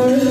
Hare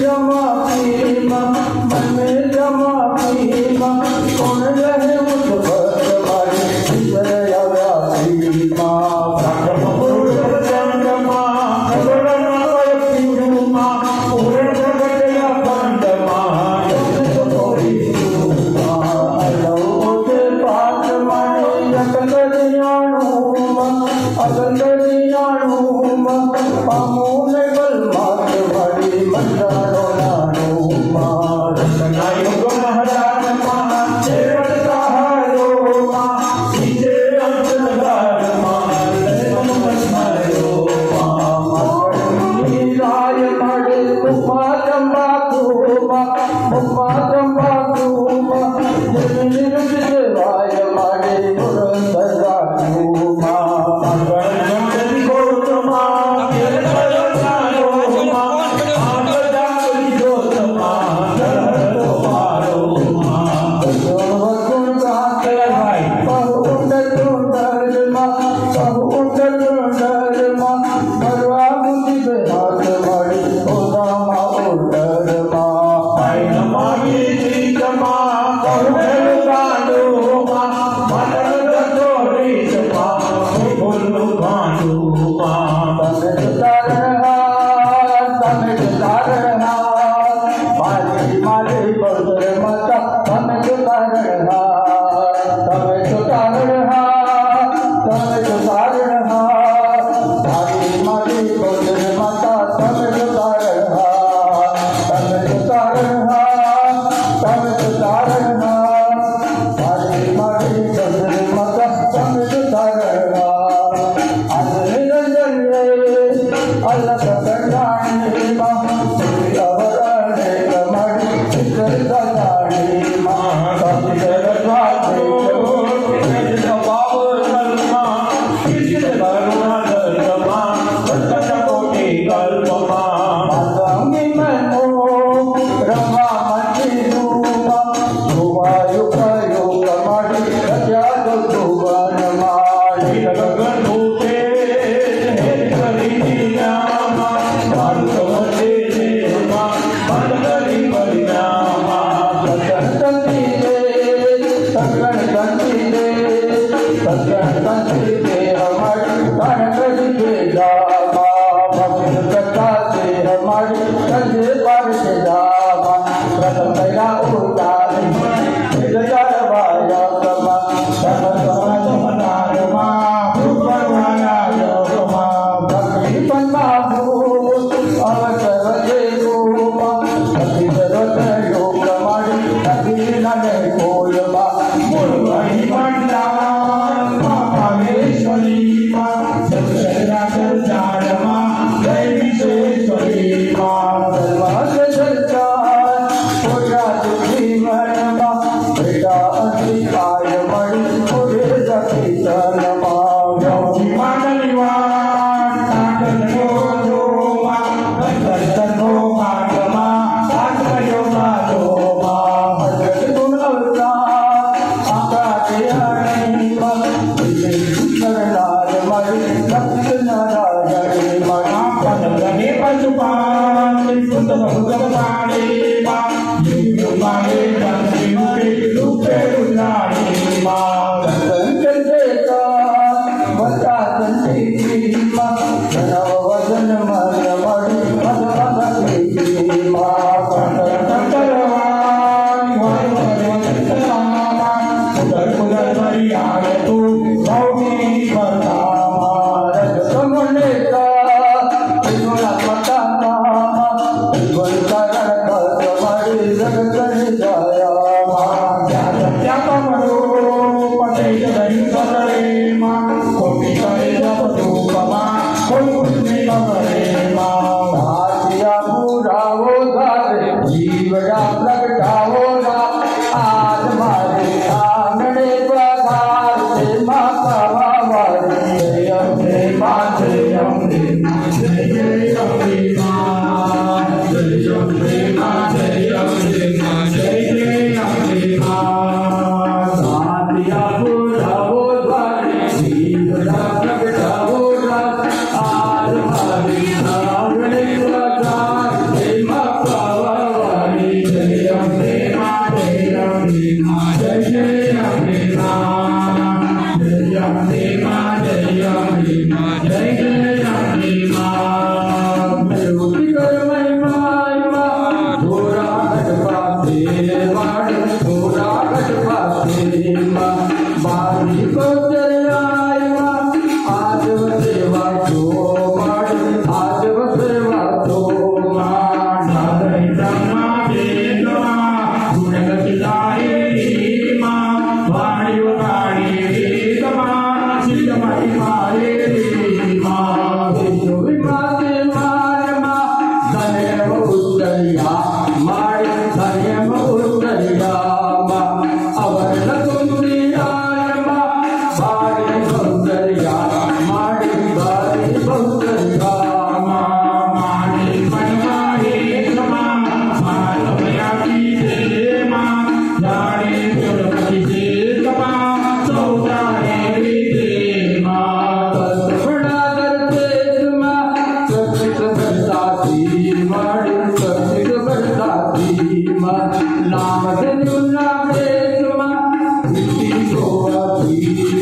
ಉತ್ತರಿಯ ಮಾಡಿ ಸಂಯಮ ಉತ್ತರಿಯ ಅವರ ತುಂಬಿಯಾಮ ಬಾರಿ ಸೌಂದರ್ಯ ಮಾಡಿ ಬಾರಿ ಸೌಂದರ್ಯ ಮಾಡಿ ಮನವಾರಿ ಸಮ ಮಾನವಯಾಗಿ ದೇಮ ಜಾಡಿ ಸುರಪತಿ ದೇಮ ಸೌದಾರಿ ದೇಮ ತತ್ಪಡಾ करते तुम सत्य बरसाती माड़ी सत्य बरसाती नाम धनुना के तुम इसी गोवाती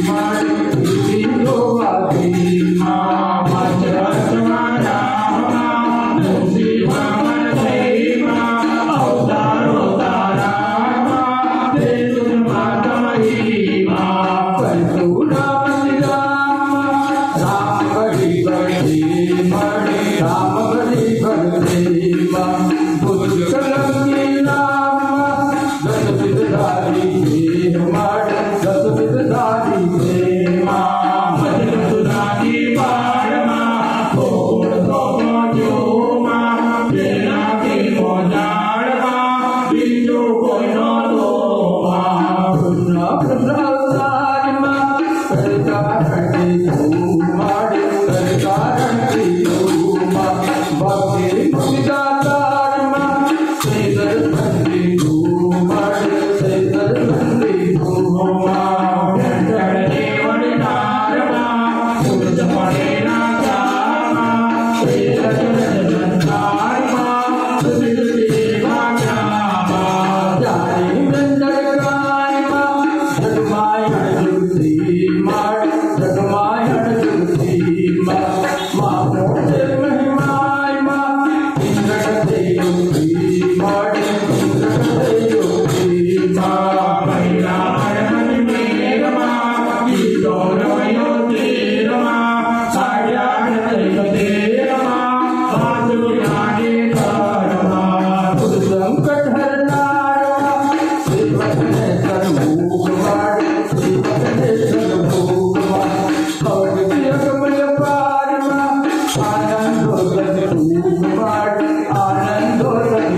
माड़ी इसी गोवाती मचरा तुम्हारा मुसी मन देवा अवतारो तारा ते तुम माता ही परतुना राम बड़ी बड़ी मणि राम बड़ी बड़ी बुद्ध कलम की नाम दस विधारी मणि दस विधारी मधुरानी पारमा थोड़ थोड़ जो तेरा के मोजाड़मा बिंदु कोई न दो पुन्ना प्रसादारिमा करता हटे माड़ी करता हटे भक्ति मुक्तिदातारिमा सेदर बंदी माड़ी सेदर बंदी चढ़ने वाली नारमा सूरज पड़े ना जामा सेदर नारमा सुनिल देवा जामा जारी बंदर गायमा जगमायण जुलती माड़ी जगमायण जुलती मामो से महिमाय इंद्र देवी माड़ी इंद्र देवी महिला मन मेरमा गौरवयो तेरमा सायाण तेरमा बाजुयाने धर्मा खुद संकट हरनारा सेवक ने सर्वभूख माड़ी सेवक ने सर्वभूख और कमल पारमा आनंद गति माड़ी आनंद गति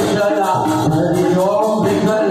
Hare Om Hare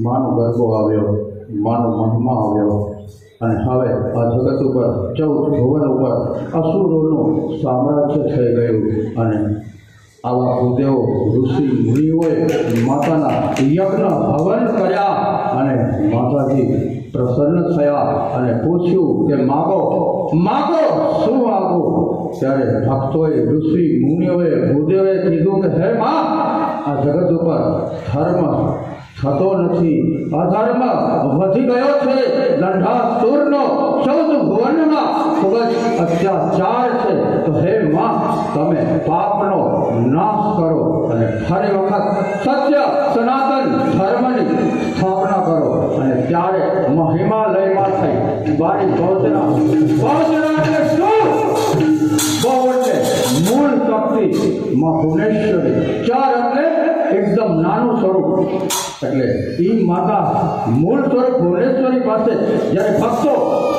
માનો ગરબો આવ્યો, માનો મહિમા આવ્યો અને હવે આ જગત ઉપર 14 ભુવન ઉપર અસુરોનું સામ્રાજ્ય થઈ ગયું અને આવા ભૂદેવો ઋષિ મુનિઓએ માતાના યજ્ઞ હવન કર્યા અને માતાજી પ્રસન્ન થયા અને પૂછ્યું કે માગો માગો શું માગો? ત્યારે ભક્તોએ ઋષિ મુનિઓએ ભૂદેવે કીધું કે હે માં, આ જગત ઉપર ધર્મ થતો નથી, અધર્મ વધી ગયો છે, દંડાસુરનો 14 ભુવનમાં ખૂબ જ અત્યાચાર છે, તો હે માં તમે પાપનો નાશ કરો અને ફરી વખત સત્ય સનાતન ધર્મની સ્થાપના કરો. અને ત્યારે હિમાલયમાં થઈ બારી પહોંચના એટલે શું? બહુ એટલે મૂળ શક્તિ માં ભુવનેશ્વરી, 4 એટલે એકદમ નાનું સ્વરૂપ. એટલે એ માતા મૂળ સ્વરૂપ ભુવનેશ્વરી પાસે જ્યારે ભક્તો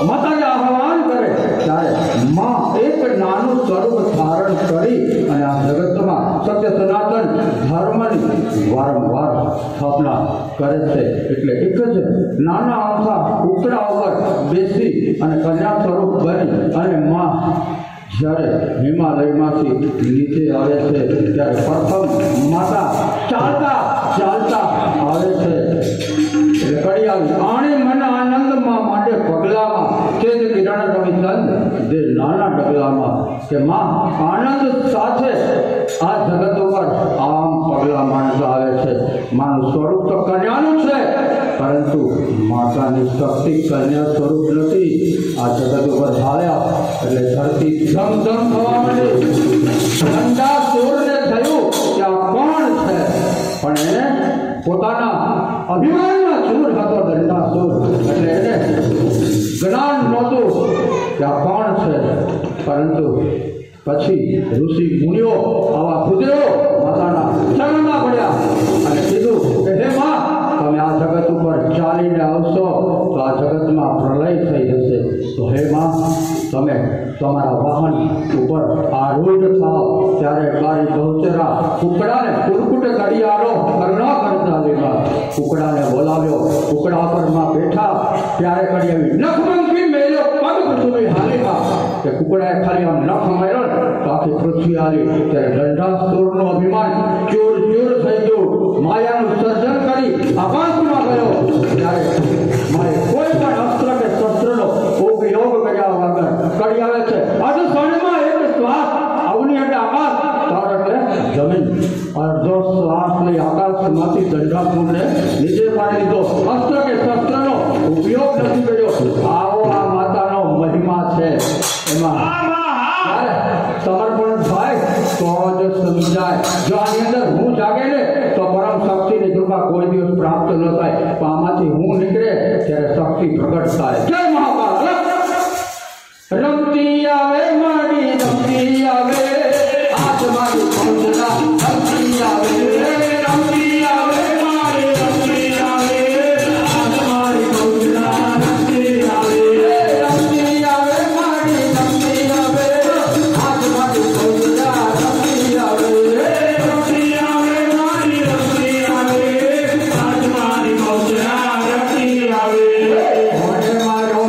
માતાને આહ્વાન કરે ત્યારે માં એક નાનું સ્વરૂપ ધારણ કરી અને આ જગતમાં સત્ય સનાતન ધર્મની વારંવાર સ્થાપના કરે છે. એટલે એક જ નાના આખા ઉપડા ઉપર બેસી અને કન્યા સ્વરૂપ બની અને માં જ્યારે હિમાલયમાંથી નીચે આવે છે ત્યારે પ્રથમ માતા ચાલતા ચાલતા આવે છે. એટલે કડિયાળી આણે મન આનંદમાં માટે પગલામાં કે જે કિરણ રવિચંદ જે નાના ડગલામાં કે માં આનંદ સાથે આ જગત ઉપર આમ પગલા માણસ આવે છે. માનું સ્વરૂપ તો કન્યાનું છે, પરંતુ માતાની શક્તિ કન્યા સ્વરૂપ નથી. આ જગત ઉપર હાલ્યા એટલે ધરતી ધમધમ થવા માંડી. દંડાસુરને થયું કે આ કોણ છે, પણ એને પોતાના અભિમાનના ચૂર હતો દંડાસુર. એટલે એને જ્ઞાન નહોતું કે આ કોણ છે. પરંતુ પછી ઋષિ મુનિઓ આવા ખુદરો માતાના ચરણમાં પડ્યા અને કીધું કે હે માં, તમે આ જગત ઉપર ચાલીને આવશો તો આ જગતમાં પ્રલય થઈ જશે. તો હે માં, તમે તમારા વાહન ઉપર આરૂઢ થાવ. ત્યારે મારી બહુચરા કુકડાને કુરકુટ ઘડિયાળો કરુણા કરતા લેવા કુકડાને બોલાવ્યો. કુકડા પર માં બેઠા ત્યારે કરી આવી નખમંખી મેલ્યો પગ પૃથ્વી હાલીમાં. કે કુકડાએ ખાલી આમ નખ માર્યો ને તો આખી પૃથ્વી હાલી. ત્યારે દંડાસુરનું અભિમાન ચૂર ચૂર થઈ ગયું. માયાનું સર્જન કરી આકાશમાં ગયો. ત્યારે મારે કોઈ પણ અસ્ત્ર કે શસ્ત્રનો ઉપયોગ કર્યા વગર કરી આવે છે. આજે ક્ષણમાં એક શ્વાસ અવની એટલે આકાશ, તાર એટલે જમીન. અડધો શ્વાસ લઈ આકાશમાંથી દંડાસુરને નીચે પાડી દીધો. અસ્ત્ર કે શસ્ત્રનો ઉપયોગ નથી કર્યો. આવો આ માતાનો મહિમા છે. એમાં સમર્પણ થાય તો જ સમજાય. જો આની અંદર હું જાગે ને તો પરમ શક્તિની કૃપા કોઈ દિવસ પ્રાપ્ત ન થાય. પણ આમાંથી હું નીકળે ત્યારે શક્તિ પ્રગટ થાય. જય મહાકાલ. રમતી આવે મારી રમતી આવે, આજ મારી પહોંચના રમતી આવે. રમતી આવે મારી રમતી આવે, આજ મારી પહોંચના રમતી આવે. રમતી આવે મારી રમતી આવે, આજ મારી પહોંચના રમતી આવે. રમતી આવે મારી રમતી આવે, આજ મારી પહોંચના રમતી આવે. મને મારો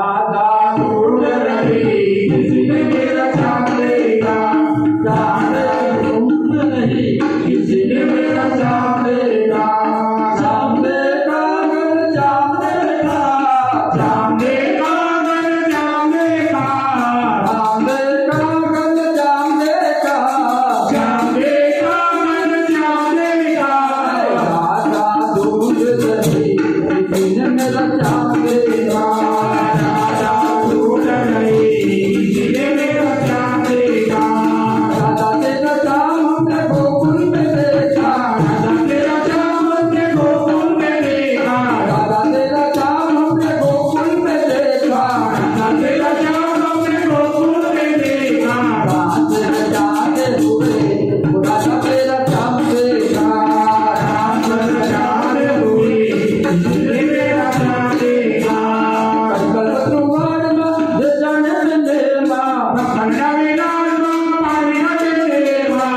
राधा ढूंढ रही किसी ने मेरा चांद देखा, चांद ढूंढ रही किसी ने मेरा चांद देखा, चांद देखा अगर चांद देखा, चांद देखा अगर चांद देखा, चांद देखा अगर चांद देखा, चांद देखा अगर चांद देखा, राधा ढूंढ रही किसी ने मेरा चांद देखा, राधा ढूंढ रही किसी ने मेरा चांद देखा, राधा तेरा चांद हमने गोकुल में देखा, राधा तेरा चांद हमने गोकुल में देखा, राधा तेरा चांद हमने गोकुल में देखा, राधा तेरा चांद हमने गोकुल में देखा, रात जाते हुए राधा तेरा चांद देखा, रात जाते हुए किसने मेरा चांद देखा, कल तुम्हार माँ जाने दे माँ खंडा मेरा माँ पानी न दे माँ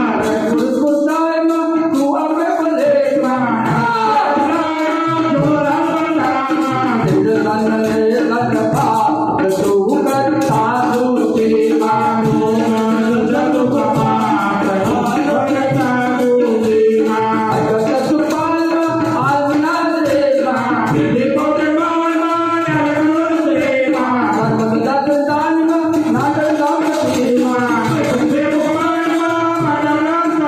उसको साए माँ तू अपने बोले माँ जोरा बंदा माँ दिल लन पा तू करता दूती माँ जब कमा करता दूती माँ अगर सुपाल आज ना दे माँ देखो ते माँ दे माँ सर्वदा दान माँ नागर दान दे माँ देखो माँ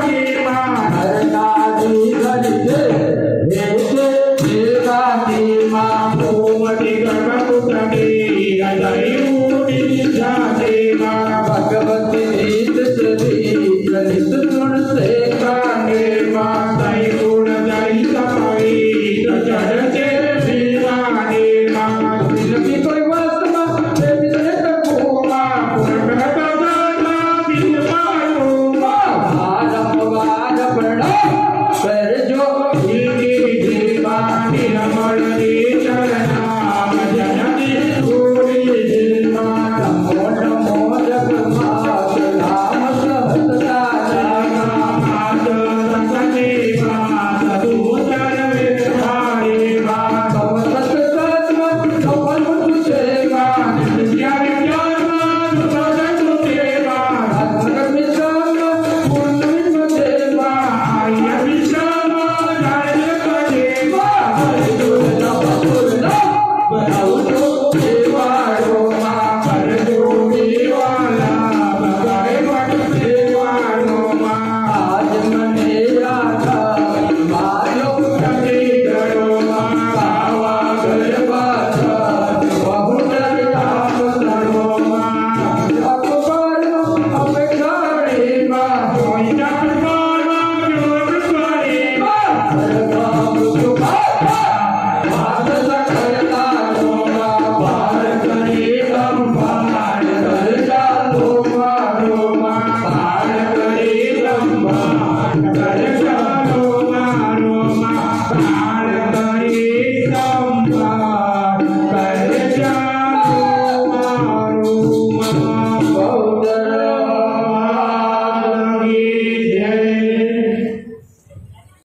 दे माँ हरना दी गलिते भेजे देगा दी माँ कोमटी गर्भ कुटनी अजय